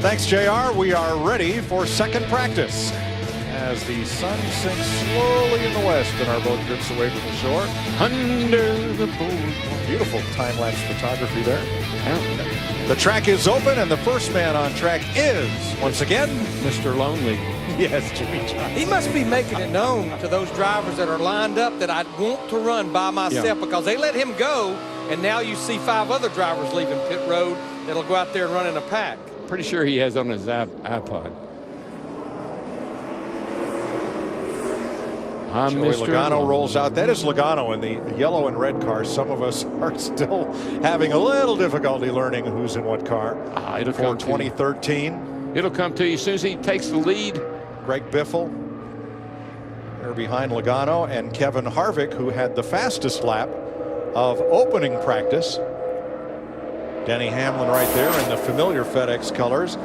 Thanks, JR. We are ready for second practice as the sun sinks slowly in the west and our boat drifts away from the shore. Under the boat. Beautiful time-lapse photography there. Yeah. The track is open, and the first man on track is, once again, Mr. Lonely. Yes, Jimmy Johnson. He must be making it known to those drivers that are lined up that I want to run by myself, because they let him go, and now you see 5 other drivers leaving pit road that'll go out there and run in a pack. Pretty sure he has on his iPod. Joey Logano rolls out. That is Logano in the yellow and red car. Some of us are still having a little difficulty learning who's in what car. It'll for 2013. It'll come to you as soon as he takes the lead. Greg Biffle. They're behind Logano and Kevin Harvick, who had the fastest lap of opening practice. Denny Hamlin right there in the familiar FedEx colors.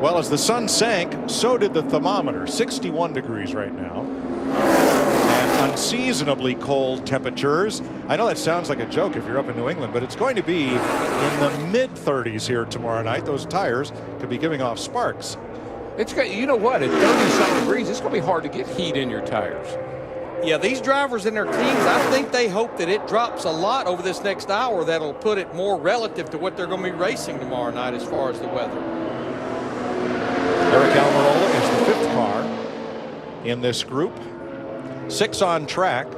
Well, as the sun sank, so did the thermometer. 61 degrees right now. And unseasonably cold temperatures. I know that sounds like a joke if you're up in New England, but it's going to be in the mid-30s here tomorrow night. Those tires could be giving off sparks. It's got, you know what, at 30-some degrees, it's going to be hard to get heat in your tires. Yeah, these drivers and their teams, I think they hope that it drops a lot over this next hour. That'll put it more relative to what they're going to be racing tomorrow night as far as the weather. Eric Almirola is the 5th car in this group. 6 on track.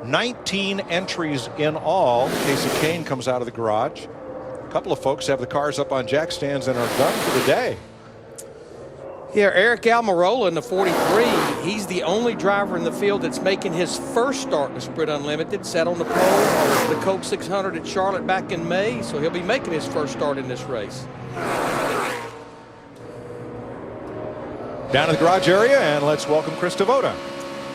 19 entries in all. Casey Kane comes out of the garage. A couple of folks have the cars up on jack stands and are done for the day. Yeah, Eric Almirola in the 43, he's the only driver in the field that's making his first start in the Sprint Unlimited. Sat on the pole of the Coke 600 at Charlotte back in May, so he'll be making his first start in this race. Down to the garage area, and let's welcome Chris Devoda.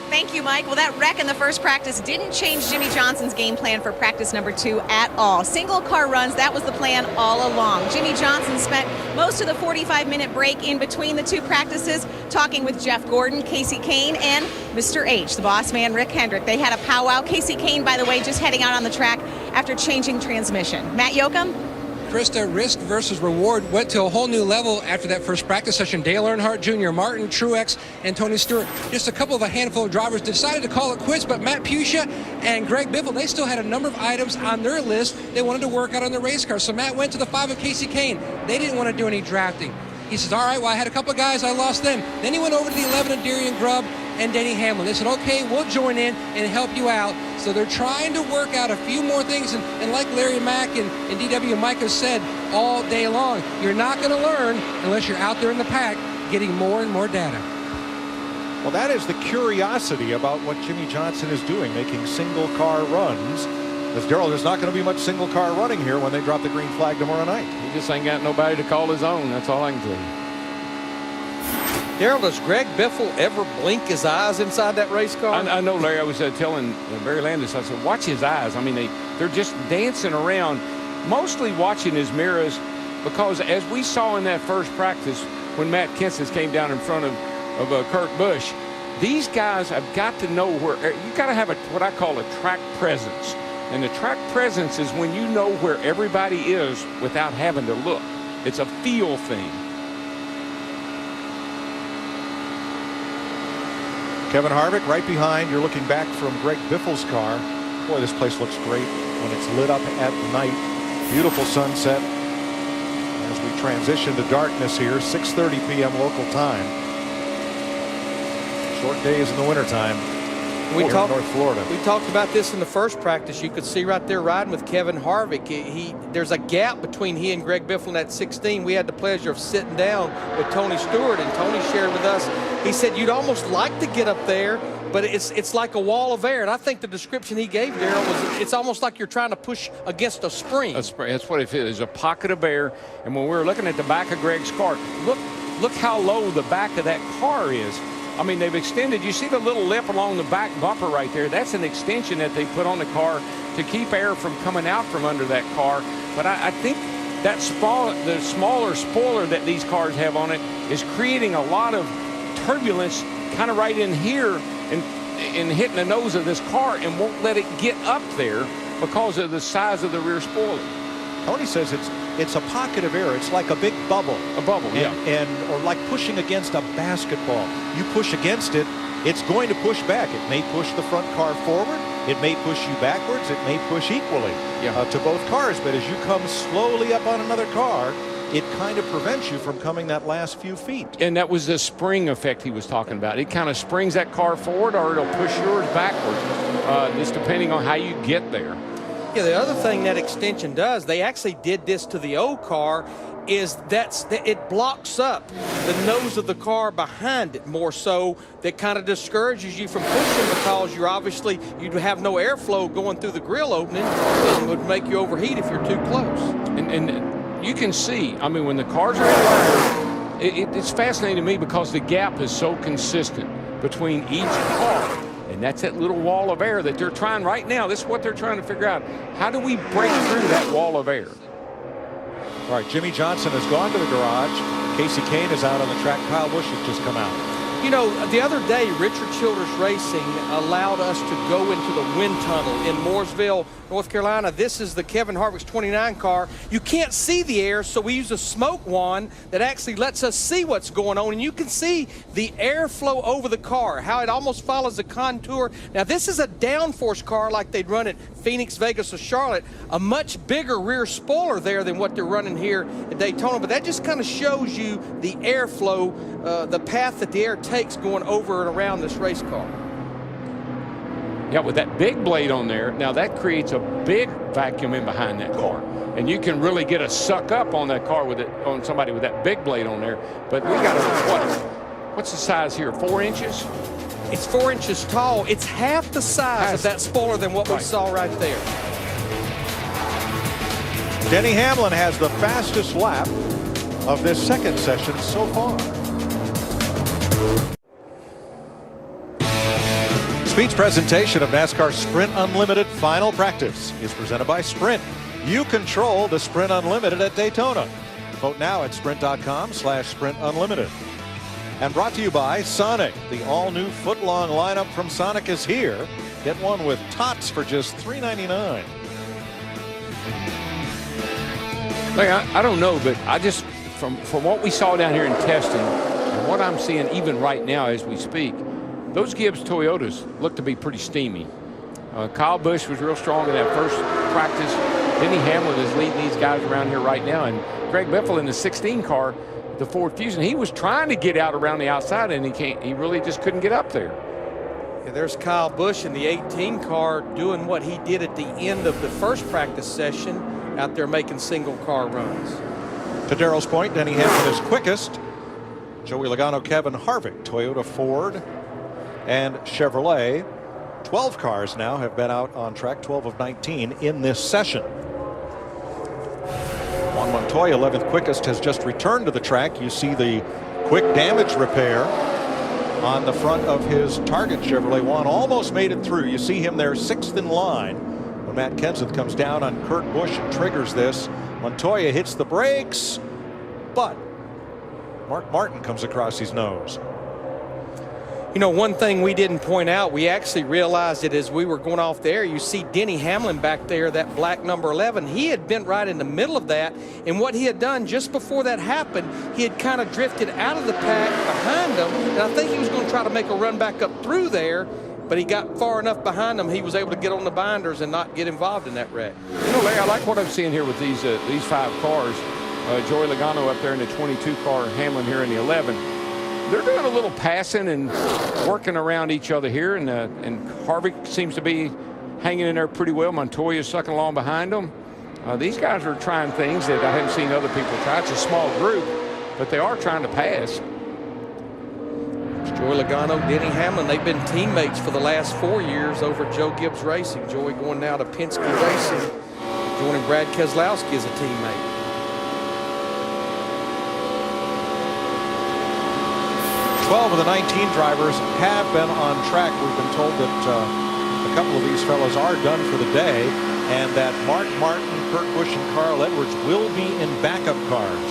Thank you, Mike. Well, that wreck in the first practice didn't change Jimmy Johnson's game plan for practice number 2 at all. Single car runs, that was the plan all along. Jimmy Johnson spent most of the 45-minute break in between the 2 practices talking with Jeff Gordon, Casey Kane, and Mr. H, the boss man, Rick Hendrick. They had a powwow. Casey Kane, by the way, just heading out on the track after changing transmission. Matt Yoakum? Krista, risk versus reward went to a whole new level after that first practice session. Dale Earnhardt Jr., Martin Truex, and Tony Stewart. Just a handful of drivers decided to call it quits, but Matt Pucia and Greg Biffle, they still had a number of items on their list they wanted to work out on their race car. So Matt went to the 5 of Casey Kane. They didn't want to do any drafting. He says, all right, well, I had a couple of guys, I lost them. Then he went over to the 11 of Darian Grubb and Denny Hamlin. They said, okay, we'll join in and help you out. So they're trying to work out a few more things. And like Larry Mack and DW Mike has said all day long, you're not going to learn unless you're out there in the pack getting more and more data. Well, that is the curiosity about what Jimmy Johnson is doing, making single car runs. Because, Darrell, there's not going to be much single car running here when they drop the green flag tomorrow night. He just ain't got nobody to call his own. That's all I can tell you. Darrell, does Greg Biffle ever blink his eyes inside that race car? I know, Larry. I was telling Barry Landis, I said, watch his eyes. I mean, they're just dancing around, mostly watching his mirrors, because as we saw in that first practice when Matt Kenseth came down in front of Kurt Busch, these guys have got to know where you got to have what I call a track presence. And the track presence is when you know where everybody is without having to look. It's a feel thing. Kevin Harvick right behind. You're looking back from Greg Biffle's car. Boy, this place looks great when it's lit up at night. Beautiful sunset as we transition to darkness here. 6:30 p.m. local time. Short days in the wintertime. We talked North Florida. We talked about this in the first practice. You could see right there riding with Kevin Harvick. There's a gap between he and Greg Biffle in that 16. We had the pleasure of sitting down with Tony Stewart, and Tony shared with us. He said you'd almost like to get up there, but it's like a wall of air. And I think the description he gave, Darrell, was it's almost like you're trying to push against a spring. That's what it is. A pocket of air. And when we were looking at the back of Greg's car, look how low the back of that car is. I mean, they've extended. You see the little lip along the back bumper right there? That's an extension that they put on the car to keep air from coming out from under that car. But I think that the smaller spoiler that these cars have on it is creating a lot of turbulence kind of right in here and hitting the nose of this car and won't let it get up there because of the size of the rear spoiler. Tony says it's a pocket of air. It's like a big bubble. A bubble, or like pushing against a basketball. You push against it, it's going to push back. It may push the front car forward. It may push you backwards. It may push equally to both cars. But as you come slowly up on another car, it kind of prevents you from coming that last few feet. And that was the spring effect he was talking about. It kind of springs that car forward, or it'll push yours backwards, just depending on how you get there. Yeah, the other thing that extension does, they actually did this to the old car, is it blocks up the nose of the car behind it more, so that kind of discourages you from pushing, because you'd have no airflow going through the grill opening and would make you overheat if you're too close. And you can see, I mean, when the cars are in line, it's fascinating to me because the gap is so consistent between each car. And that's that little wall of air that they're trying right now. This is what they're trying to figure out. How do we break through that wall of air? All right, Jimmy Johnson has gone to the garage. Casey Kane is out on the track. Kyle Busch has just come out. You know, the other day, Richard Childress Racing allowed us to go into the wind tunnel in Mooresville, North Carolina. This is the Kevin Harvick's 29 car. You can't see the air, so we use a smoke wand that actually lets us see what's going on. And you can see the airflow over the car, how it almost follows the contour. Now, this is a downforce car like they'd run at Phoenix, Vegas, or Charlotte. A much bigger rear spoiler there than what they're running here at Daytona. But that just kind of shows you the airflow, the path that the air takes going over and around this race car. Yeah, with that big blade on there, now that creates a big vacuum in behind that car. And you can really get a suck up on that car on somebody with that big blade on there. But we got what's the size here, 4 inches? It's 4 inches tall. It's half the size of that spoiler than what we saw right there. Denny Hamlin has the fastest lap of this second session so far. Speed's presentation of NASCAR Sprint Unlimited Final Practice is presented by Sprint. You control the Sprint Unlimited at Daytona. Vote now at sprint.com/Sprint Unlimited. And brought to you by Sonic. The all-new foot-long lineup from Sonic is here. Get one with tots for just $3.99. Like, I don't know, but I just, from what we saw down here in testing, and what I'm seeing even right now as we speak, those Gibbs Toyotas look to be pretty steamy. Kyle Busch was real strong in that first practice. Denny Hamlin is leading these guys around here right now. And Greg Biffle in the 16 car, the Ford Fusion, he was trying to get out around the outside, and he really just couldn't get up there. Yeah, there's Kyle Busch in the 18 car doing what he did at the end of the first practice session, out there making single car runs. To Darrell's point, Denny Hamlin is quickest. Joey Logano, Kevin Harvick, Toyota, Ford, and Chevrolet. 12 cars now have been out on track, 12 of 19 in this session. Juan Montoya, 11th quickest, has just returned to the track. You see the quick damage repair on the front of his target Chevrolet. Juan almost made it through. You see him there 6th in line when Matt Kenseth comes down on Kurt Busch and triggers this. Montoya hits the brakes, but Mark Martin comes across his nose. You know, one thing we didn't point out, we actually realized it as we were going off the air. You see Denny Hamlin back there, that black number 11. He had been right in the middle of that, and what he had done just before that happened, he had kind of drifted out of the pack behind him, and I think he was going to try to make a run back up through there, but he got far enough behind him, he was able to get on the binders and not get involved in that wreck. You know, Larry, I like what I'm seeing here with these 5 cars. Joey Logano up there in the 22 car, Hamlin here in the 11. They're doing a little passing and working around each other here, and Harvick seems to be hanging in there pretty well. Montoya's sucking along behind them. These guys are trying things that I haven't seen other people try. It's a small group, but they are trying to pass. Joey Logano, Denny Hamlin, they've been teammates for the last 4 years over at Joe Gibbs Racing. Joey going now to Penske Racing, joining Brad Keselowski as a teammate. 12 of the 19 drivers have been on track. We've been told that a couple of these fellows are done for the day, and that Mark Martin, Kurt Busch, and Carl Edwards will be in backup cars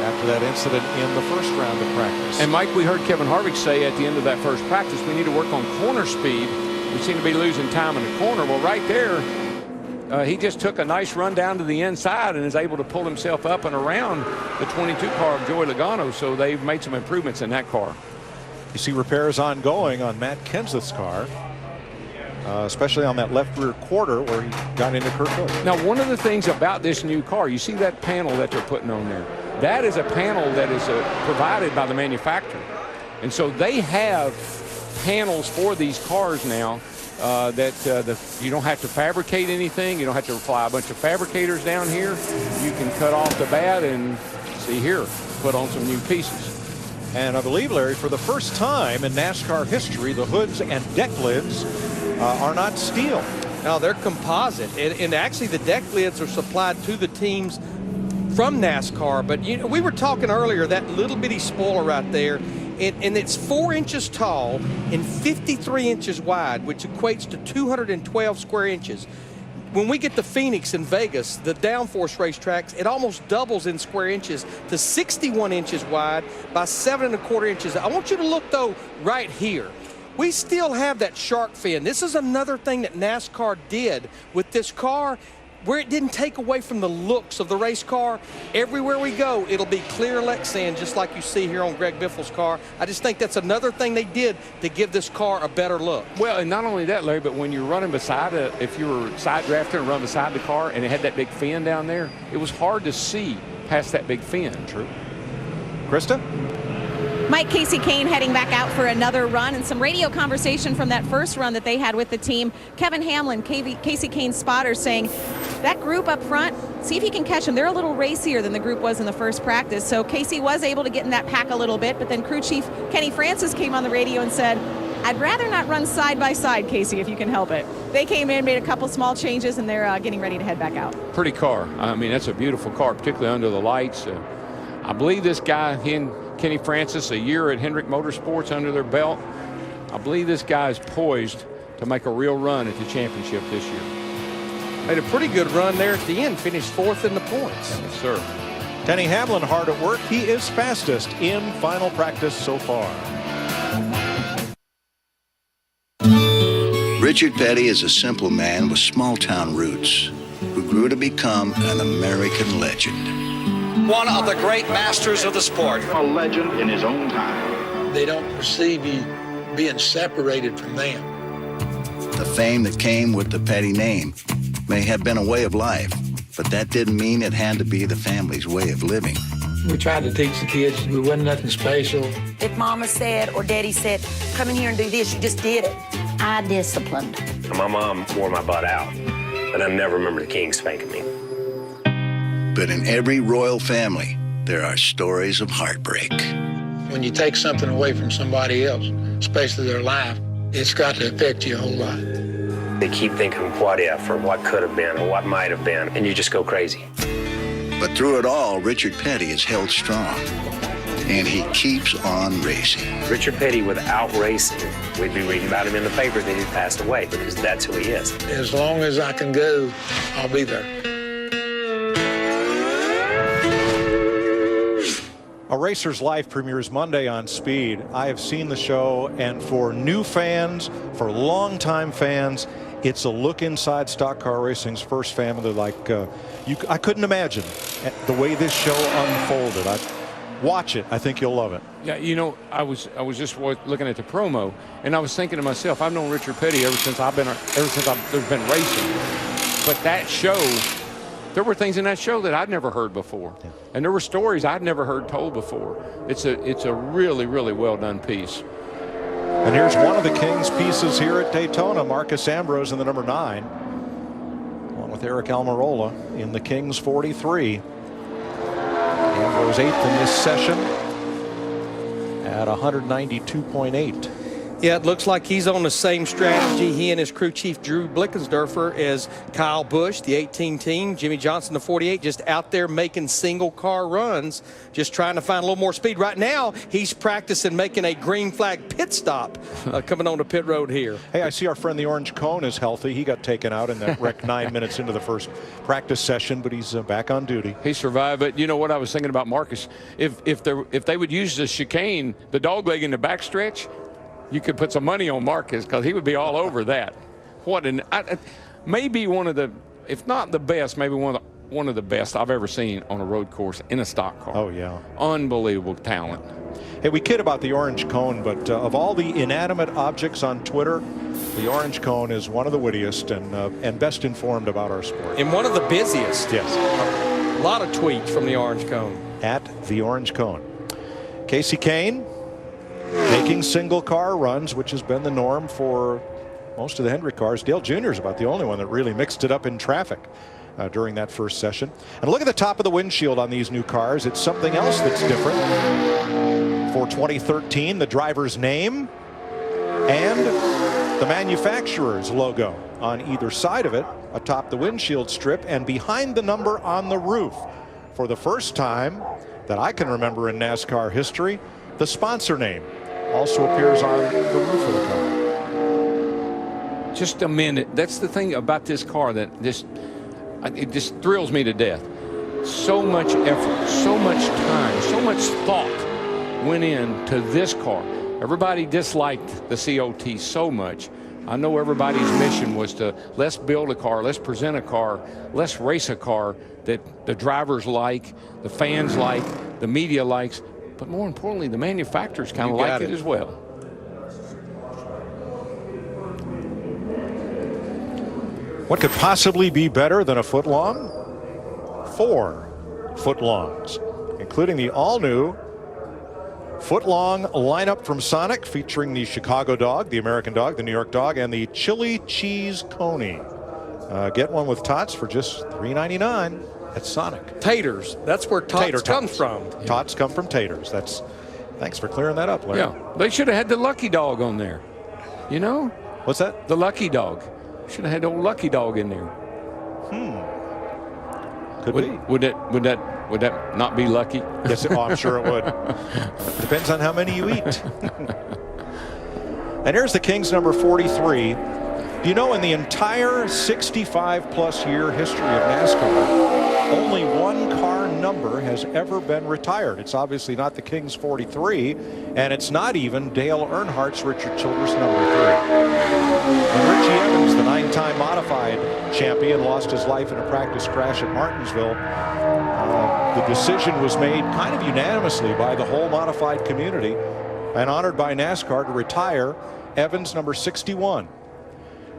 after that incident in the first round of practice. And Mike, we heard Kevin Harvick say at the end of that first practice, we need to work on corner speed. We seem to be losing time in the corner. Well, right there, he just took a nice run down to the inside and is able to pull himself up and around the 22 car of Joey Logano. So they've made some improvements in that car. You see repairs ongoing on Matt Kenseth's car, especially on that left rear quarter where he got into Kurt Busch. Now, one of the things about this new car, you see that panel that they're putting on there. That is a panel that is provided by the manufacturer. And so they have panels for these cars now you don't have to fabricate anything. You don't have to fly a bunch of fabricators down here. You can cut off the bat and see here, put on some new pieces. And I believe, Larry, for the first time in NASCAR history, the hoods and deck lids are not steel. No, they're composite. And actually, the deck lids are supplied to the teams from NASCAR. But, you know, we were talking earlier, that little bitty spoiler right there, and it's 4 inches tall and 53 inches wide, which equates to 212 square inches. When we get to Phoenix and Vegas, the downforce racetracks, it almost doubles in square inches to 61 inches wide by 7 1/4 inches. I want you to look, though, right here. We still have that shark fin. This is another thing that NASCAR did with this car, where it didn't take away from the looks of the race car. Everywhere we go, it'll be clear Lexan, just like you see here on Greg Biffle's car. I just think that's another thing they did to give this car a better look. Well, and not only that, Larry, but when you're running beside it, if you were side drafting and run beside the car and it had that big fin down there, it was hard to see past that big fin. True. Krista? Mike, Casey Kane heading back out for another run, and some radio conversation from that first run that they had with the team. Kevin Hamlin, Casey Kane's spotter, saying that group up front, see if you can catch them. They're a little racier than the group was in the first practice. So Casey was able to get in that pack a little bit, but then crew chief Kenny Francis came on the radio and said, I'd rather not run side by side, Casey, if you can help it. They came in, made a couple small changes, and they're getting ready to head back out. Pretty car. I mean, that's a beautiful car, particularly under the lights. I believe this guy, Kenny Francis, a year at Hendrick Motorsports under their belt. I believe this guy is poised to make a real run at the championship this year. Made a pretty good run there at the end, finished 4th in the points. Yes, sir. Denny Hamlin hard at work. He is fastest in final practice so far. Richard Petty is a simple man with small-town roots who grew to become an American legend. One of the great masters of the sport. A legend in his own time. They don't perceive you being separated from them. The fame that came with the Petty name may have been a way of life, but that didn't mean it had to be the family's way of living. We tried to teach the kids we wasn't nothing special. If Mama said or Daddy said, come in here and do this, you just did it. I disciplined. My mom wore my butt out, and I never remember the king spanking me. But in every royal family, there are stories of heartbreak. When you take something away from somebody else, especially their life, it's got to affect you a whole lot. They keep thinking what if or what could have been or what might have been, and you just go crazy. But through it all, Richard Petty is held strong, and he keeps on racing. Richard Petty, without racing, we'd be reading about him in the paper that he passed away, because that's who he is. As long as I can go, I'll be there. A Racer's Life premieres Monday on Speed. I have seen the show, and for new fans, for longtime fans, it's a look inside stock car racing's first family like I couldn't imagine the way this show unfolded. Watch it. I think you'll love it. Yeah, you know, I was just looking at the promo, and I was thinking to myself, I've known Richard Petty ever since I've been racing. But that show, there were things in that show that I'd never heard before, and there were stories I'd never heard told before. It's a really, really well done piece. And here's one of the King's pieces here at Daytona, Marcus Ambrose in the number 9, along with Eric Almirola in the King's 43. Ambrose 8th in this session at 192.8. Yeah, it looks like he's on the same strategy, he and his crew chief Drew Blickensderfer, as Kyle Busch, the 18 team, Jimmy Johnson, the 48, just out there making single car runs, just trying to find a little more speed. Right now, he's practicing making a green flag pit stop coming on the pit road here. Hey, I see our friend the Orange Cone is healthy. He got taken out in that wreck 9 minutes into the first practice session, but he's back on duty. He survived, but you know what I was thinking about Marcus? If they would use the chicane, the dogleg in the backstretch, you could put some money on Marcus, because he would be all over that. Maybe one of the if not the best, maybe one of the best I've ever seen on a road course in a stock car. Oh, yeah. Unbelievable talent. Hey, we kid about the orange cone, but of all the inanimate objects on Twitter, the orange cone is one of the wittiest and best informed about our sport. And one of the busiest. Yes. A lot of tweets from the orange cone. At the orange cone. Casey Kane making single car runs, which has been the norm for most of the Hendrick cars. Dale Jr. is about the only one that really mixed it up in traffic during that first session. And look at the top of the windshield on these new cars. It's something else that's different. For 2013, the driver's name and the manufacturer's logo on either side of it, atop the windshield strip and behind the number on the roof. For the first time that I can remember in NASCAR history, the sponsor name also appears on the roof of the car. Just a minute. That's the thing about this car that it just thrills me to death. So much effort, so much time, so much thought went into this car. Everybody disliked the COT so much. I know everybody's mission was to let's build a car, let's present a car, let's race a car that the drivers like, the fans like, the media likes, but more importantly, the manufacturers kind of like it as well. What could possibly be better than a foot long? 4 foot longs, including the all-new foot-long lineup from Sonic, featuring the Chicago dog, the American dog, the New York dog, and the chili cheese coney. Get one with tots for just $3.99 at Sonic. Taters. That's where tots come from. Tots come from taters. Thanks for clearing that up, Larry. Yeah, they should have had the Lucky Dog on there. You know? What's that? The Lucky Dog. Should have had the old Lucky Dog in there. Could be. Would that not be lucky? Yes, I'm sure it would. Depends on how many you eat. And here's the Kings number 43. Do you know, in the entire 65-plus year history of NASCAR, only one car number has ever been retired. It's obviously not the Kings 43, and it's not even Dale Earnhardt's Richard Childress number 3. When Richie Evans, the 9-time modified champion, lost his life in a practice crash at Martinsville, the decision was made kind of unanimously by the whole modified community and honored by NASCAR to retire Evans number 61.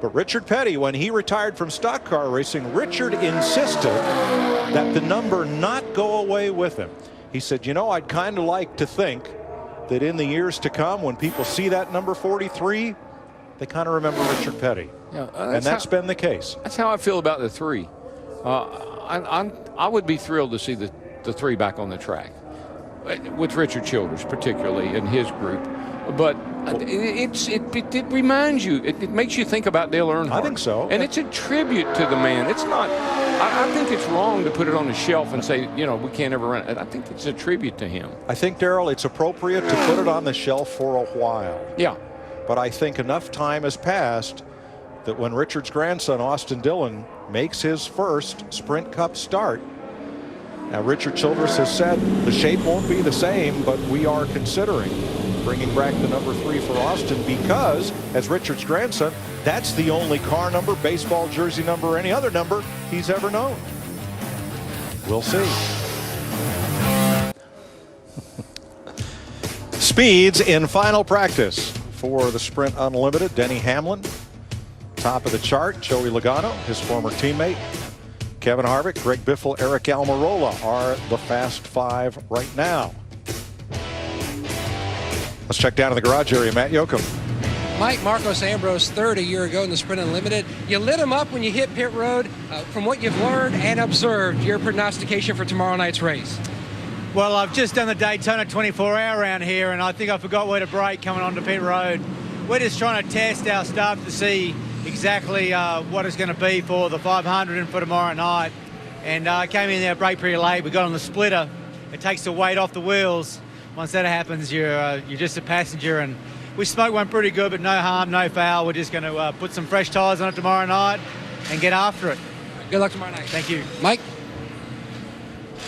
But Richard Petty, when he retired from stock car racing, Richard insisted that the number not go away with him. He said, you know, I'd kind of like to think that in the years to come, when people see that number 43, they kind of remember Richard Petty. Yeah, and that's been the case. That's how I feel about the 3. I would be thrilled to see the 3 back on the track, with Richard Childress particularly and his group. But it reminds you, it makes you think about Dale Earnhardt. I think so. And it's a tribute to the man. It's not, I think it's wrong to put it on the shelf and say, you know, we can't ever run it. I think it's a tribute to him. I think, Darrell, it's appropriate to put it on the shelf for a while. Yeah. But I think enough time has passed that when Richard's grandson, Austin Dillon, makes his first Sprint Cup start, now Richard Childress has said the shape won't be the same, but we are considering bringing back the number 3 for Austin because, as Richard's grandson, that's the only car number, baseball jersey number, or any other number he's ever known. We'll see. Speeds in final practice for the Sprint Unlimited. Denny Hamlin, top of the chart. Joey Logano, his former teammate. Kevin Harvick, Greg Biffle, Eric Almirola are the Fast 5 right now. Let's check down in the garage area. Matt Yoakum. Mike, Marcos Ambrose, third a year ago in the Sprint Unlimited. You lit him up when you hit pit road. From what you've learned and observed, your prognostication for tomorrow night's race? Well, I've just done the Daytona 24-hour round here, and I think I forgot where to brake coming onto pit road. We're just trying to test our stuff to see exactly what it's going to be for the 500 and for tomorrow night. And I came in there, brake pretty late. We got on the splitter. It takes the weight off the wheels. Once that happens, you're just a passenger. And we smoked one pretty good, but no harm, no foul. We're just going to put some fresh tyres on it tomorrow night and get after it. Good luck tomorrow night. Thank you. Mike?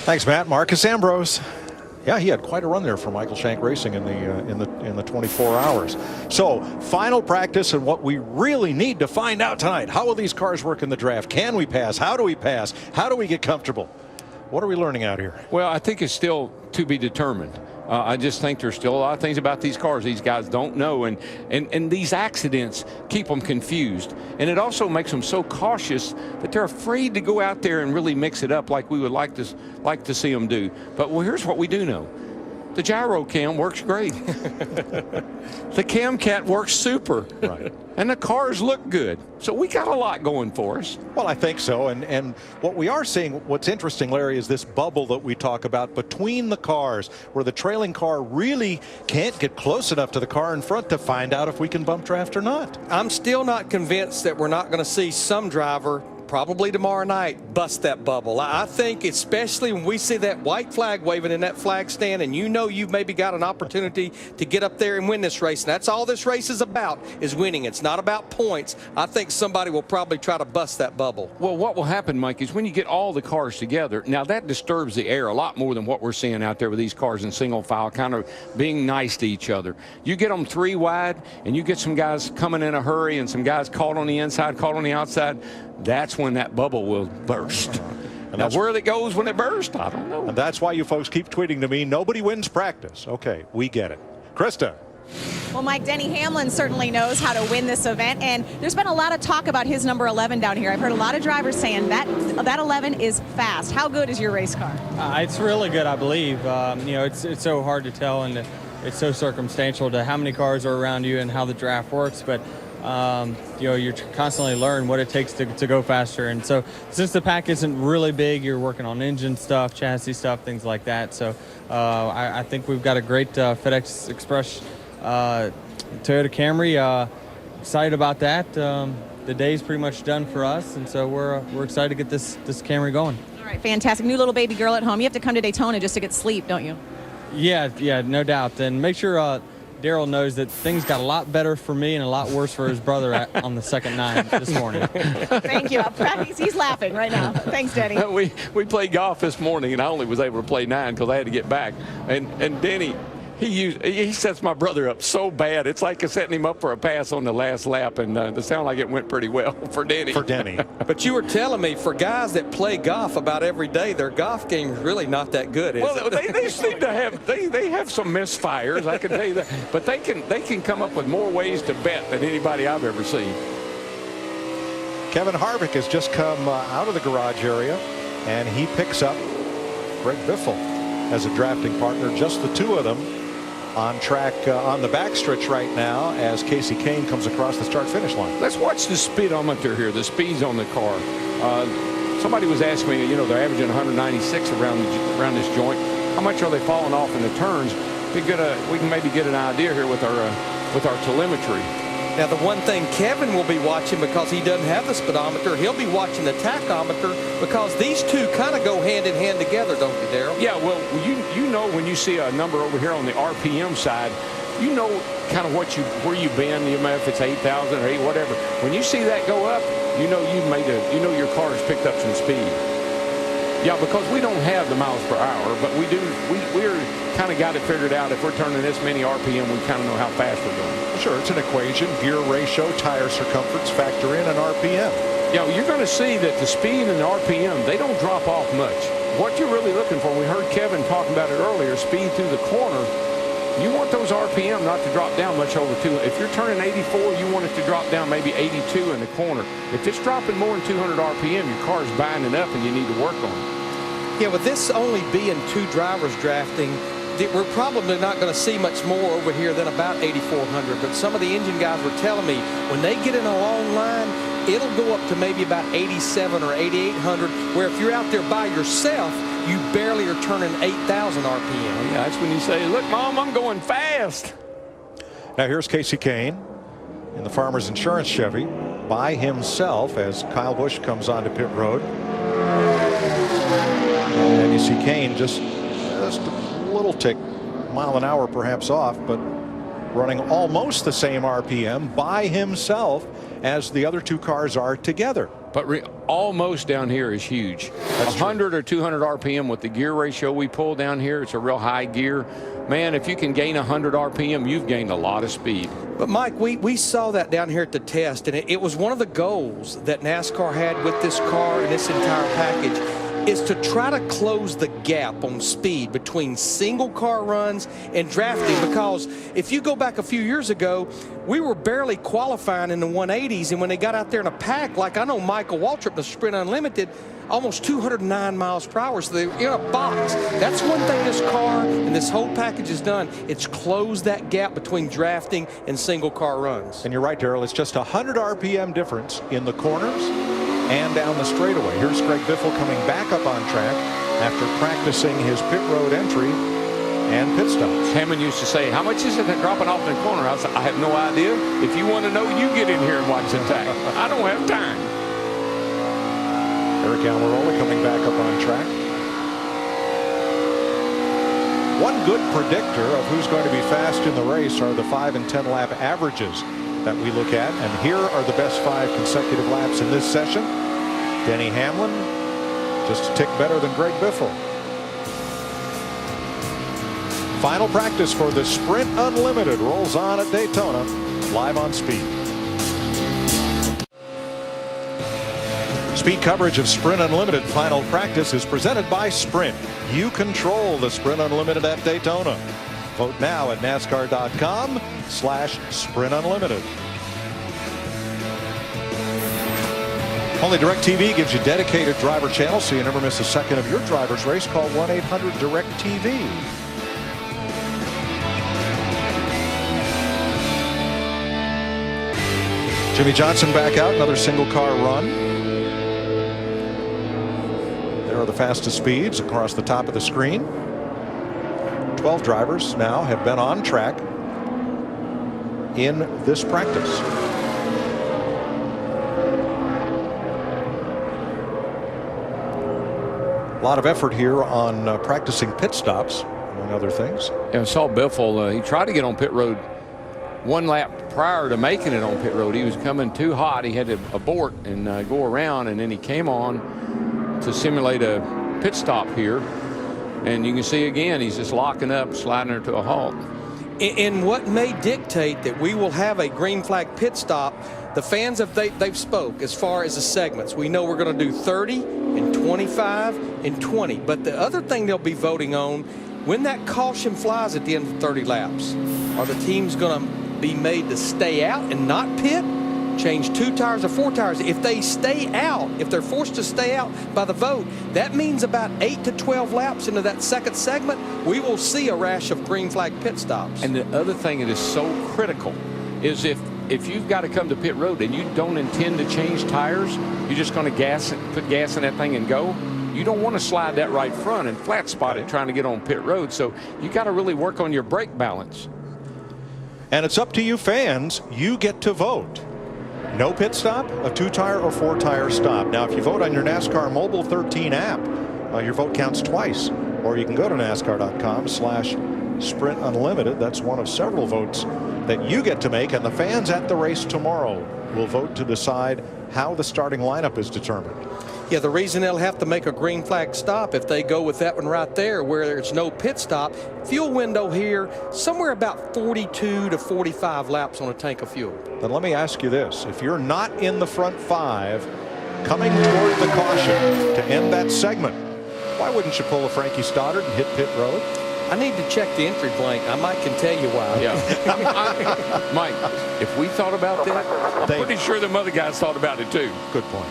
Thanks, Matt. Marcus Ambrose. Yeah, he had quite a run there for Michael Shank Racing in the 24 hours. So, final practice, and what we really need to find out tonight: how will these cars work in the draft? Can we pass? How do we pass? How do we get comfortable? What are we learning out here? Well, I think it's still to be determined. I just think there's still a lot of things about these cars these guys don't know, and these accidents keep them confused, and it also makes them so cautious that they're afraid to go out there and really mix it up like we would like to see them do. But well, here's what we do know: the gyro cam works great. The cam cat works super. Right. And the cars look good. So we got a lot going for us. Well, I think so. And what we are seeing, what's interesting, Larry, is this bubble that we talk about between the cars, where the trailing car really can't get close enough to the car in front to find out if we can bump draft or not. I'm still not convinced that we're not going to see some driver, probably tomorrow night, bust that bubble. I think especially when we see that white flag waving in that flag stand, and you know you've maybe got an opportunity to get up there and win this race. And that's all this race is about, is winning. It's not about points. I think somebody will probably try to bust that bubble. Well, what will happen, Mike, is when you get all the cars together, now that disturbs the air a lot more than what we're seeing out there with these cars in single file, kind of being nice to each other. You get them 3 wide, and you get some guys coming in a hurry and some guys caught on the inside, caught on the outside. That's when that bubble will burst. And now, where it goes when it bursts, I don't know. And that's why you folks keep tweeting to me, nobody wins practice. Okay, we get it. Krista. Well, Mike, Denny Hamlin certainly knows how to win this event, and there's been a lot of talk about his number 11 down here. I've heard a lot of drivers saying that 11 is fast. How good is your race car? It's really good, I believe. You know, it's so hard to tell, and it's so circumstantial to how many cars are around you and how the draft works, but you know, you constantly learn what it takes to go faster. And so since the pack isn't really big, you're working on engine stuff, chassis stuff, things like that. So I think we've got a great FedEx Express Toyota Camry. Excited about that. The day's pretty much done for us, and so we're excited to get this Camry going. All right, fantastic. New little baby girl at home. You have to come to Daytona just to get sleep, don't you? Yeah, no doubt. And make sure Daryl knows that things got a lot better for me and a lot worse for his brother on the second 9 this morning. Thank you. He's laughing right now. Thanks, Denny. We played golf this morning, and I only was able to play 9 because I had to get back. And Denny, he sets my brother up so bad. It's like setting him up for a pass on the last lap, and it sounded like it went pretty well for Denny. But you were telling me, for guys that play golf about every day, their golf game is really not that good, is it? They seem to have they have some misfires, I can tell you that. But they can come up with more ways to bet than anybody I've ever seen. Kevin Harvick has just come out of the garage area, and he picks up Greg Biffle as a drafting partner. Just the two of them on track on the backstretch right now as Casey Kane comes across the start-finish line. Let's watch the speedometer here, the speeds on the car. Somebody was asking me, you know, they're averaging 196 around this joint. How much are they falling off in the turns? We can maybe get an idea here with our telemetry. Now, the one thing Kevin will be watching, because he doesn't have the speedometer, he'll be watching the tachometer, because these two kind of go hand in hand together, don't they, Daryl? Yeah, well, you know when you see a number over here on the RPM side, you know kind of where you've been, you know, if it's 8,000 or 8, whatever. When you see that go up, you know your car has picked up some speed. Yeah, because we don't have the miles per hour, but we're kind of got it figured out. If we're turning this many RPM, we kind of know how fast we're going. Sure, it's an equation. Gear ratio, tire circumference, factor in an RPM. Yeah, you're going to see that the speed and the RPM, they don't drop off much. What you're really looking for, we heard Kevin talking about it earlier, speed through the corner. You want those RPM not to drop down much over 200. If you're turning 84, you want it to drop down maybe 82 in the corner. If it's dropping more than 200 RPM, your car's binding up and you need to work on it. Yeah, with this only being 2 drivers drafting, we're probably not going to see much more over here than about 8,400. But some of the engine guys were telling me when they get in a long line, it'll go up to maybe about 87 or 8,800, where if you're out there by yourself, you barely are turning 8,000 RPM. Yeah, that's when you say, look, Mom, I'm going fast. Now here's Casey Kane in the Farmers Insurance Chevy by himself as Kyle Busch comes onto pit road. And you see Kane just a little tick, mile an hour perhaps off, but running almost the same RPM by himself as the other 2 cars are together. But almost down here is huge. 100 or 200 RPM with the gear ratio we pull down here. It's a real high gear. Man, if you can gain 100 RPM, you've gained a lot of speed. But, Mike, we saw that down here at the test, and it was one of the goals that NASCAR had with this car and this entire package is to try to close the gap on speed between single car runs and drafting, because if you go back a few years ago, we were barely qualifying in the 180s, and when they got out there in a pack, like I know Michael Waltrip, the Sprint Unlimited, almost 209 miles per hour, so they're in a box. That's one thing this car and this whole package has done. It's closed that gap between drafting and single car runs. And you're right, Darrell, it's just 100 RPM difference in the corners and down the straightaway. Here's Greg Biffle coming back up on track after practicing his pit road entry and pit stops. Hammond used to say, how much is it dropping off in the corner? I said, I have no idea. If you want to know, you get in here and watch the tag. I don't have time. Eric Almirola coming back up on track. One good predictor of who's going to be fast in the race are the 5 and 10 lap averages that we look at, and here are the best 5 consecutive laps in this session. Denny Hamlin just a tick better than Greg Biffle. Final practice for the Sprint Unlimited rolls on at Daytona, live on Speed. Speed coverage of Sprint Unlimited final practice is presented by Sprint. You control the Sprint Unlimited at Daytona. Vote now at NASCAR.com/Sprint Unlimited. Only DirecTV gives you dedicated driver channels, so you never miss a second of your driver's race. Call 1-800-DIRECTV. Jimmy Johnson back out, another single car run. There are the fastest speeds across the top of the screen. 12 drivers now have been on track in this practice. A lot of effort here on practicing pit stops, among other things. Yeah, I saw Biffle. He tried to get on pit road one lap prior to making it on pit road. He was coming too hot. He had to abort and go around, and then he came on to simulate a pit stop here. And you can see again, he's just locking up, sliding her to a halt. And what may dictate that we will have a green flag pit stop, the fans they've spoke as far as the segments. We know we're going to do 30 and 25 and 20. But the other thing they'll be voting on, when that caution flies at the end of 30 laps, are the teams going to be made to stay out and not pit? Change 2 tires or 4 tires. If they stay out, if they're forced to stay out by the vote, that means about 8 to 12 laps into that second segment, we will see a rash of green flag pit stops. And the other thing that is so critical is if you've got to come to pit road and you don't intend to change tires, you're just going to put gas in that thing and go. You don't want to slide that right front and flat spot it trying to get on pit road. So you got to really work on your brake balance. And it's up to you fans. You get to vote. No pit stop, a 2-tire or 4-tire stop. Now, if you vote on your NASCAR Mobile 13 app, your vote counts twice. Or you can go to NASCAR.com/Sprint Unlimited. That's one of several votes that you get to make. And the fans at the race tomorrow will vote to decide how the starting lineup is determined. Yeah, the reason they'll have to make a green flag stop if they go with that one right there where there's no pit stop, fuel window here, somewhere about 42 to 45 laps on a tank of fuel. Then let me ask you this. If you're not in the front 5 coming toward the caution to end that segment, why wouldn't you pull a Frankie Stoddard and hit pit road? I need to check the entry blank. I might can tell you why. Yeah. Mike, if we thought about that, I'm pretty sure the other guys thought about it too. Good point.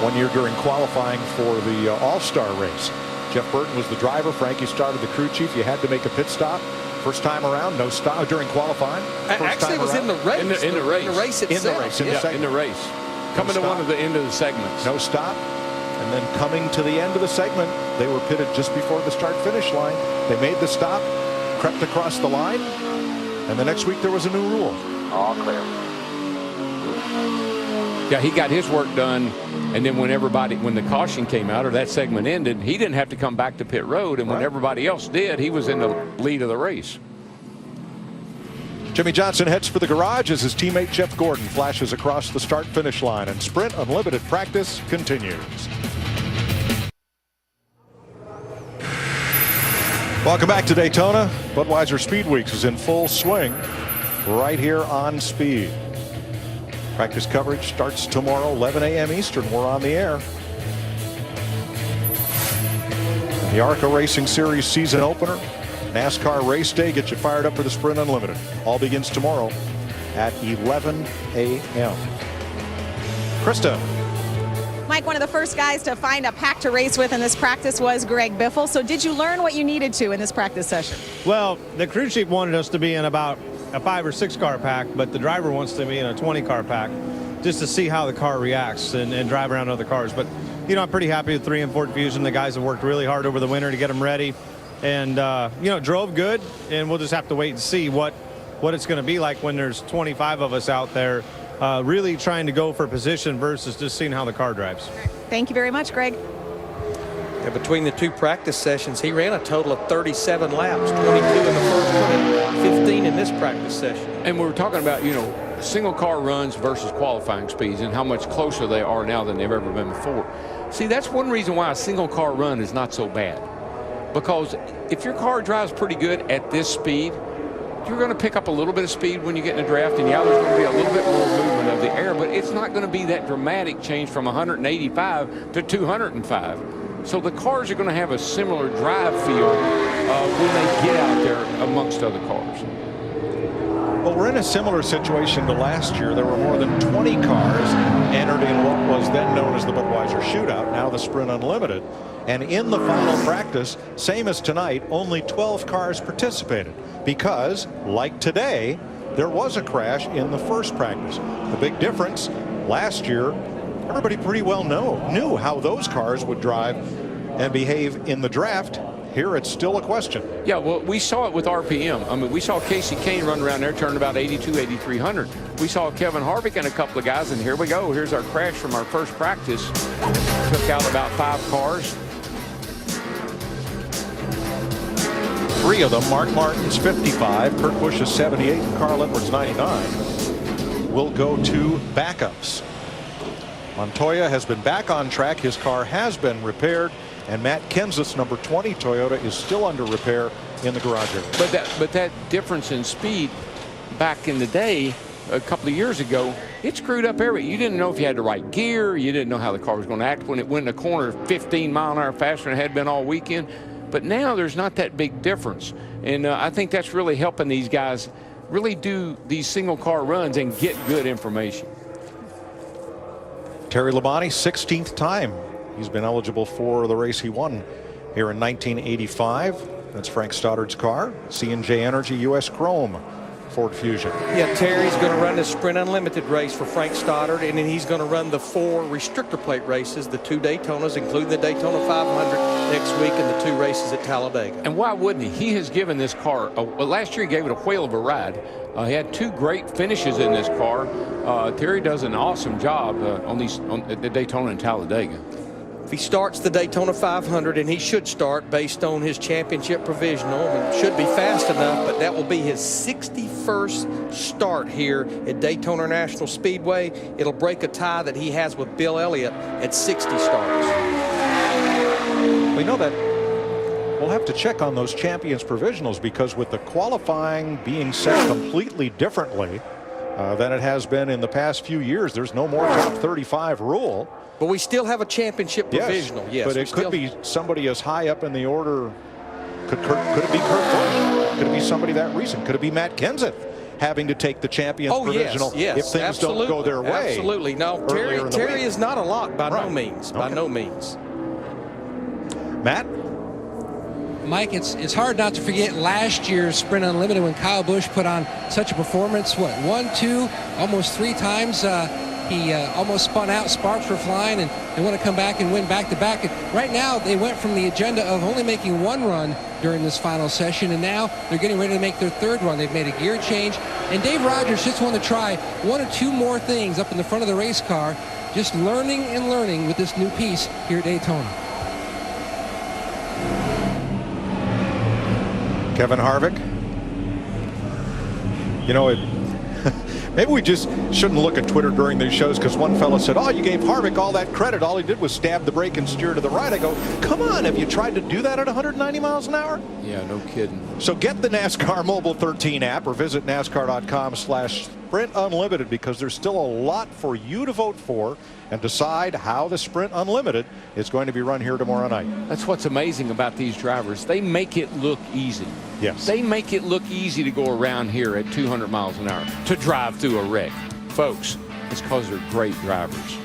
One year during qualifying for the All-Star race, Jeff Burton was the driver. Frankie Stoddard, the crew chief. You had to make a pit stop. First time around, no stop during qualifying. Actually, it was in the race. In the race. In the race itself. In the race. Coming to one of the end of the segments. No stop. And then coming to the end of the segment, they were pitted just before the start-finish line. They made the stop, crept across the line, and the next week there was a new rule. All clear. Yeah, he got his work done, and then when the caution came out or that segment ended, he didn't have to come back to pit road, and when everybody else did, he was in the lead of the race. Jimmy Johnson heads for the garage as his teammate Jeff Gordon flashes across the start-finish line, and Sprint Unlimited practice continues. Welcome back to Daytona. Budweiser Speed Weeks is in full swing right here on Speed. Practice coverage starts tomorrow, 11 a.m. Eastern. We're on the air. The ARCA Racing Series season opener, NASCAR race day, get you fired up for the Sprint Unlimited. All begins tomorrow at 11 a.m. Krista. Mike, one of the first guys to find a pack to race with in this practice was Greg Biffle. So did you learn what you needed to in this practice session? Well, the crew chief wanted us to be in about a 5 or 6 car pack, but the driver wants to be in a 20 car pack just to see how the car reacts and drive around other cars. But, you know, I'm pretty happy with 3 and Ford Fusion. The guys have worked really hard over the winter to get them ready and, you know, drove good. And we'll just have to wait and see what it's going to be like when there's 25 of us out there really trying to go for position versus just seeing how the car drives. Thank you very much, Greg. Yeah, between the 2 practice sessions, he ran a total of 37 laps, 22 in the first one and 15 in this practice session. And we were talking about, you know, single car runs versus qualifying speeds and how much closer they are now than they've ever been before. See, that's one reason why a single car run is not so bad. Because if your car drives pretty good at this speed, you're going to pick up a little bit of speed when you get in the draft, and yeah, there's going to be a little bit more movement of the air, but it's not going to be that dramatic change from 185 to 205. So the cars are going to have a similar drive feel when they get out there amongst other cars. Well, we're in a similar situation to last year. There were more than 20 cars entered in what was then known as the Budweiser Shootout, now the Sprint Unlimited. And in the final practice, same as tonight, only 12 cars participated because, like today, there was a crash in the first practice. The big difference, last year, everybody pretty well knew how those cars would drive and behave in the draft. Here it's still a question. Yeah, well, we saw it with RPM. I mean, we saw Casey Kane run around there, turning about 82, 8,300. We saw Kevin Harvick and a couple of guys, and here we go. Here's our crash from our first practice. Took out about 5 cars. 3 of them, Mark Martin's 55, Kurt Busch's 78, and Carl Edwards' 99, will go to backups. Montoya has been back on track. His car has been repaired. And Matt Kenseth's number 20 Toyota is still under repair in the garage area. But that difference in speed back in the day, a couple of years ago, it screwed up everything. You didn't know if you had the right gear. You didn't know how the car was going to act when it went in a corner 15 mile an hour faster than it had been all weekend. But now there's not that big difference. And I think that's really helping these guys really do these single car runs and get good information. Terry Labonte, 16th time he's been eligible for the race he won here in 1985. That's Frank Stoddard's car. C&J Energy US Chrome Ford Fusion. Yeah, Terry's going to run the Sprint Unlimited race for Frank Stoddard, and then he's going to run the 4 restrictor plate races, the 2 Daytonas, including the Daytona 500 next week, and the 2 races at Talladega. And why wouldn't he? He has given this car, well, last year he gave it a whale of a ride. He had 2 great finishes in this car. Terry does an awesome job on the Daytona and Talladega. If he starts the Daytona 500, and he should start based on his championship provisional, and should be fast enough, but that will be his 61st start here at Daytona National Speedway. It'll break a tie that he has with Bill Elliott at 60 starts. We know that we'll have to check on those champions provisionals, because with the qualifying being set completely differently than it has been in the past few years, there's no more top 35 rule. But we still have a championship provisional. Yes, but it could be somebody as high up in the order. Could it be Kurt Busch? Could it be somebody that recent? Could it be Matt Kenseth having to take the champions provisional if things don't go their way? Absolutely. No, Terry is not a lock by no means. By no means. Matt? Mike, it's hard not to forget last year's Sprint Unlimited when Kyle Busch put on such a performance. What, 1, 2, almost 3 times? He almost spun out, sparks were flying, and they want to come back and win back-to-back. And right now, they went from the agenda of only making 1 run during this final session, and now they're getting ready to make their 3rd run. They've made a gear change, and Dave Rogers just wanted to try 1 or 2 more things up in the front of the race car, just learning and learning with this new piece here at Daytona. Kevin Harvick You know, maybe we just shouldn't look at Twitter during these shows, because one fellow said, oh, you gave Harvick all that credit. All he did was stab the brake and steer to the right. I go, come on, have you tried to do that at 190 miles an hour? Yeah, no kidding. So get the NASCAR Mobile 13 app or visit NASCAR.com/Sprint Unlimited, because there's still a lot for you to vote for and decide how the Sprint Unlimited is going to be run here tomorrow night. That's what's amazing about these drivers. They make it look easy. Yes. They make it look easy to go around here at 200 miles an hour, to drive through a wreck. Folks, it's because they're great drivers.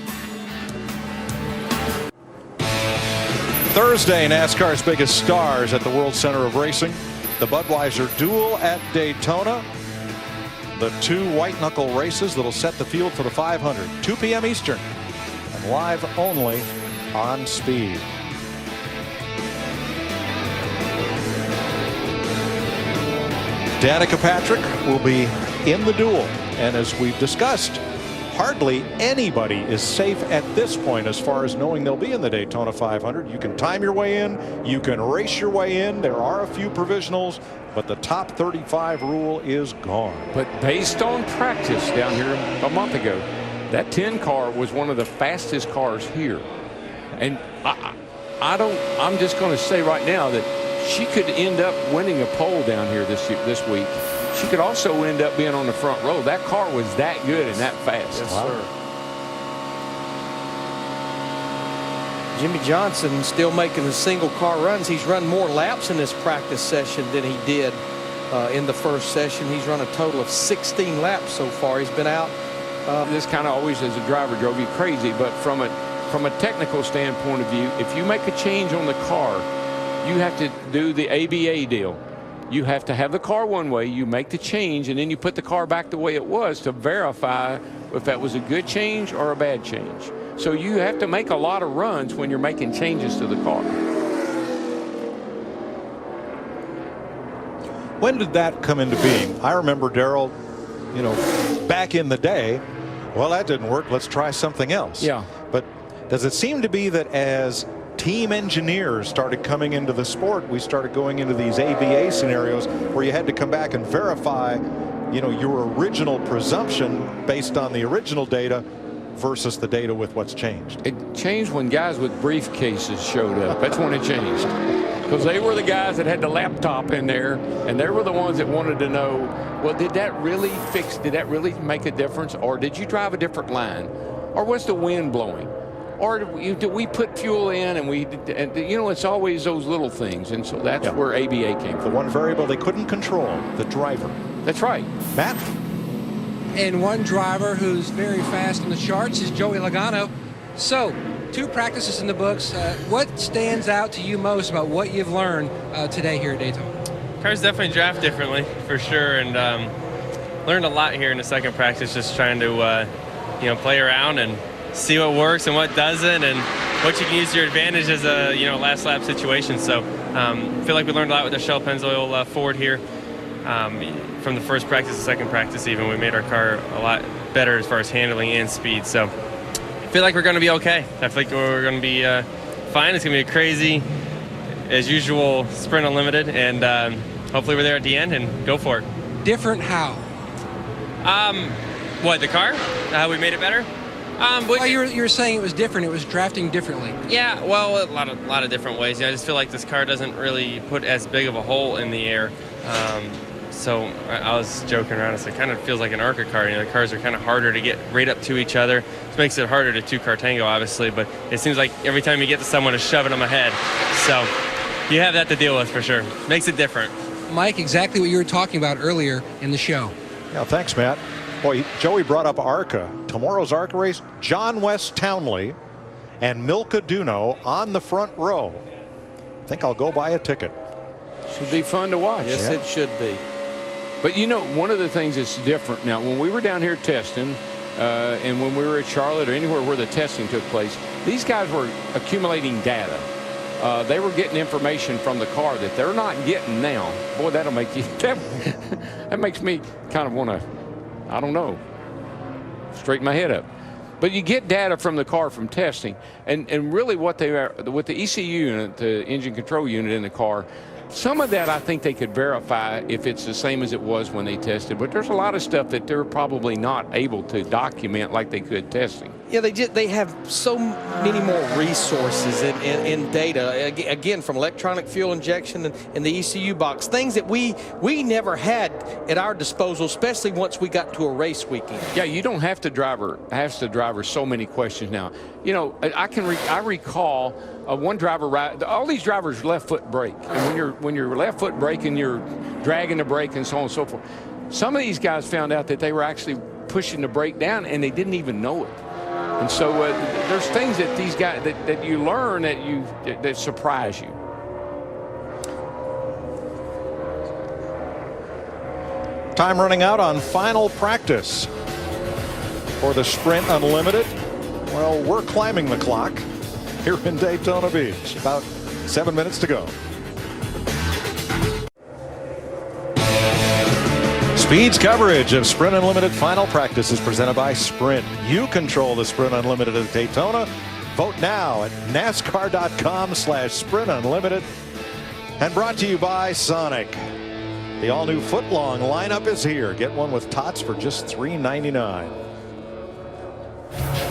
Thursday, NASCAR's biggest stars at the World Center of Racing. The Budweiser Duel at Daytona. The two white-knuckle races that'll set the field for the 500. 2 p.m. Eastern. And live only on Speed. Danica Patrick will be in the duel. And as we've discussed, hardly anybody is safe at this point as far as knowing they'll be in the Daytona 500. You can time your way in. You can race your way in. There are a few provisionals, but the top 35 rule is gone. But based on practice down here a month ago, that 10 car was one of the fastest cars here. And I'm just going to say right now that she could end up winning a pole down here this week. She could also end up being on the front row. That car was that good and that fast. Yes, sir. Jimmy Johnson still making the single car runs. He's run more laps in this practice session than he did in the first session. He's run a total of 16 laps so far. He's been out. This kind of always, as a driver, drove you crazy. But from a technical standpoint of view, if you make a change on the car, you have to do the ABA deal. You have to have the car one way, you make the change, and then you put the car back the way it was to verify if that was a good change or a bad change. So you have to make a lot of runs when you're making changes to the car. When did that come into being? I remember, Darrell, you know, back in the day, well, that didn't work, let's try something else. Yeah. But does it seem to be that as team engineers started coming into the sport, we started going into these ABA scenarios where you had to come back and verify, you know, your original presumption based on the original data versus the data with what's changed? It changed when guys with briefcases showed up. That's when it changed. Because they were the guys that had the laptop in there, and they were the ones that wanted to know, well, did that really make a difference? Or did you drive a different line? Or was the wind blowing? Or did we put fuel in, and you know, it's always those little things. And so that's where ABA came from. The one variable they couldn't control, the driver. That's right. Matt? And one driver who's very fast on the charts is Joey Logano. So, 2 practices in the books. What stands out to you most about what you've learned today here at Daytona? Cars definitely draft differently, for sure, and learned a lot here in the second practice, just trying to play around and see what works and what doesn't, and what you can use to your advantage as a last lap situation. So I feel like we learned a lot with the Shell Pennzoil Ford here. From the first practice to second practice even, we made our car a lot better as far as handling and speed. So I feel like we're going to be okay. I feel like we're going to be fine. It's going to be a crazy, as usual, Sprint Unlimited, and hopefully we're there at the end and go for it. Different how? What, the car? How we made it better? Well, you were saying it was different. It was drafting differently. Yeah, well, a lot of different ways. I just feel like this car doesn't really put as big of a hole in the air. So I was joking around. It kind of feels like an ARCA car. The cars are kind of harder to get right up to each other. This makes it harder to 2-car tango, obviously. But it seems like every time you get to someone, it's shoving them ahead. So you have that to deal with for sure. Makes it different. Mike, exactly what you were talking about earlier in the show. Yeah, thanks, Matt. Boy, Joey brought up ARCA. Tomorrow's ARCA race, John West Townley and Milka Duno on the front row. I think I'll go buy a ticket. Should be fun to watch. Yes, it should be. But you know, one of the things that's different now, when we were down here testing, and when we were at Charlotte or anywhere where the testing took place, these guys were accumulating data. They were getting information from the car that they're not getting now. Boy, that'll make you, that makes me kind of want to, I don't know, straighten my head up. But you get data from the car from testing, and really what they are, with the ECU unit, the engine control unit in the car, Some of that I think they could verify if it's the same as it was when they tested, but there's a lot of stuff that they're probably not able to document like they could testing. Yeah, they have so many more resources in data, again, from electronic fuel injection and the ECU box, things that we never had at our disposal, especially once we got to a race weekend. Yeah, you don't have to ask the driver so many questions now. You know, I recall one driver, all these drivers left foot brake, and when you're left foot braking, you're dragging the brake and so on and so forth. Some of these guys found out that they were actually pushing the brake down and they didn't even know it. And so there's things that these guys that you learn that surprise you. Time running out on final practice for the Sprint Unlimited. Well, we're climbing the clock here in Daytona Beach. About 7 minutes to go. Speed's coverage of Sprint Unlimited final practice is presented by Sprint. You control the Sprint Unlimited at Daytona. Vote now at NASCAR.com/Sprint Unlimited. And brought to you by Sonic. The all-new footlong lineup is here. Get one with tots for just $3.99.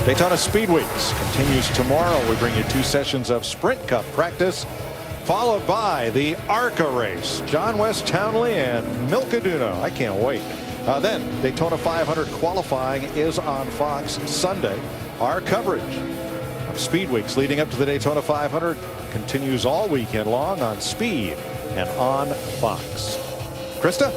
Daytona Speedweeks continues tomorrow. We bring you 2 sessions of Sprint Cup practice, followed by the ARCA race. John West Townley and Milkaduno. I can't wait. Then Daytona 500 qualifying is on Fox Sunday. Our coverage of Speedweeks leading up to the Daytona 500 continues all weekend long on Speed and on Fox. Krista?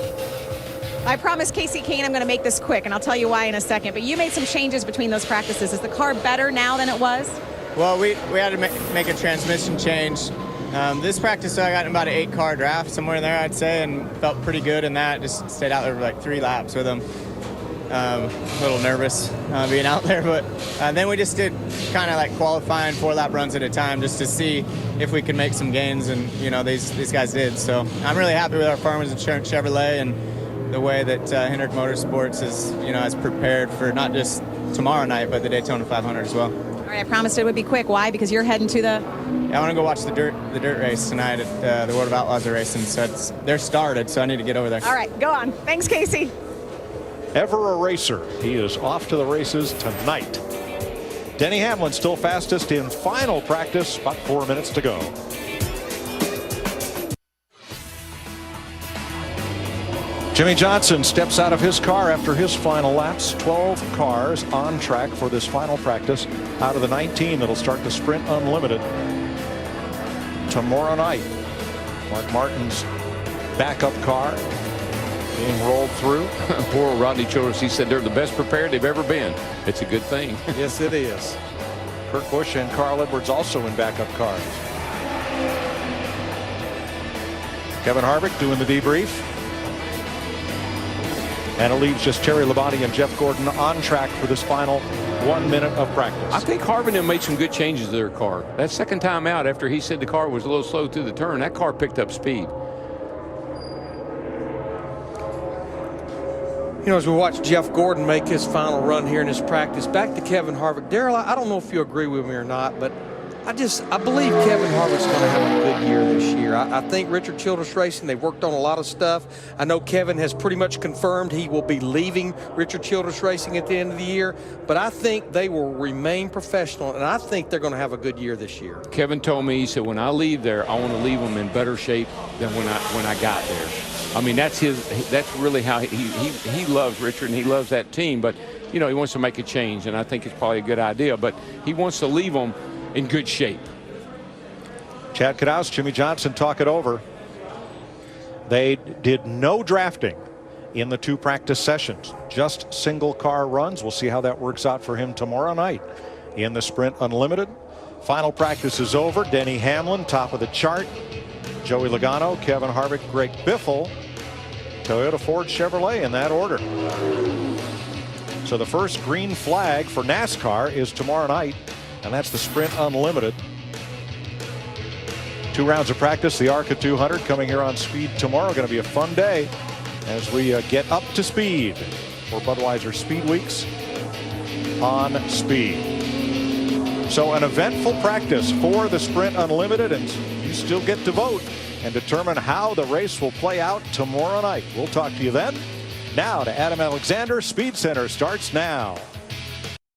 I promised Casey Kane I'm going to make this quick, and I'll tell you why in a second. But you made some changes between those practices. Is the car better now than it was? Well, we had to make a transmission change. This practice I got in about an 8-car draft, somewhere in there I'd say, and felt pretty good in that. Just stayed out there for like 3 laps with them. A little nervous being out there, but then we just did kind of like qualifying 4-lap runs at a time just to see if we could make some gains, and you know these guys did. So I'm really happy with our Farmers Insurance Chevrolet and the way that Hendrick Motorsports has prepared for not just tomorrow night but the Daytona 500 as well. All right, I promised it would be quick. Why? Because you're heading to the... Yeah, I want to go watch the dirt race tonight at the World of Outlaws are racing. So they're started, so I need to get over there. All right, go on. Thanks, Casey. Ever a racer. He is off to the races tonight. Denny Hamlin still fastest in final practice. About 4 minutes to go. Jimmy Johnson steps out of his car after his final laps. 12 cars on track for this final practice out of the 19 that'll start the Sprint Unlimited tomorrow night. Mark Martin's backup car being rolled through. Poor Rodney Childress, he said they're the best prepared they've ever been. It's a good thing. Yes, it is. Kurt Busch and Carl Edwards also in backup cars. Kevin Harvick doing the debrief. And it leaves just Terry Labonte and Jeff Gordon on track for this final 1 minute of practice. I think Harvick made some good changes to their car. That second time out, after he said the car was a little slow through the turn, that car picked up speed. You know, as we watch Jeff Gordon make his final run here in his practice, back to Kevin Harvick. Darrell, I don't know if you agree with me or not, but I believe Kevin Harvick's going to have a good year this year. I think Richard Childress Racing, they've worked on a lot of stuff. I know Kevin has pretty much confirmed he will be leaving Richard Childress Racing at the end of the year, but I think they will remain professional, and I think they're going to have a good year this year. Kevin told me, he said, when I leave there, I want to leave them in better shape than when I got there. I mean, that's really how he loves Richard and he loves that team, but you know, he wants to make a change, and I think it's probably a good idea, but he wants to leave them in good shape. Chad Knaus, Jimmy Johnson talk it over. They did no drafting in the 2 practice sessions, just single car runs. We'll see how that works out for him tomorrow night in the Sprint Unlimited. Final practice is over. Denny Hamlin top of the chart. Joey Logano, Kevin Harvick, Greg Biffle, Toyota, Ford, Chevrolet in that order. So the first green flag for NASCAR is tomorrow night, and that's the Sprint Unlimited. 2 rounds of practice, the ARCA 200 coming here on Speed tomorrow. Going to be a fun day as we get up to speed for Budweiser Speed Weeks on Speed. So an eventful practice for the Sprint Unlimited, and you still get to vote and determine how the race will play out tomorrow night. We'll talk to you then. Now to Adam Alexander. Speed Center starts now.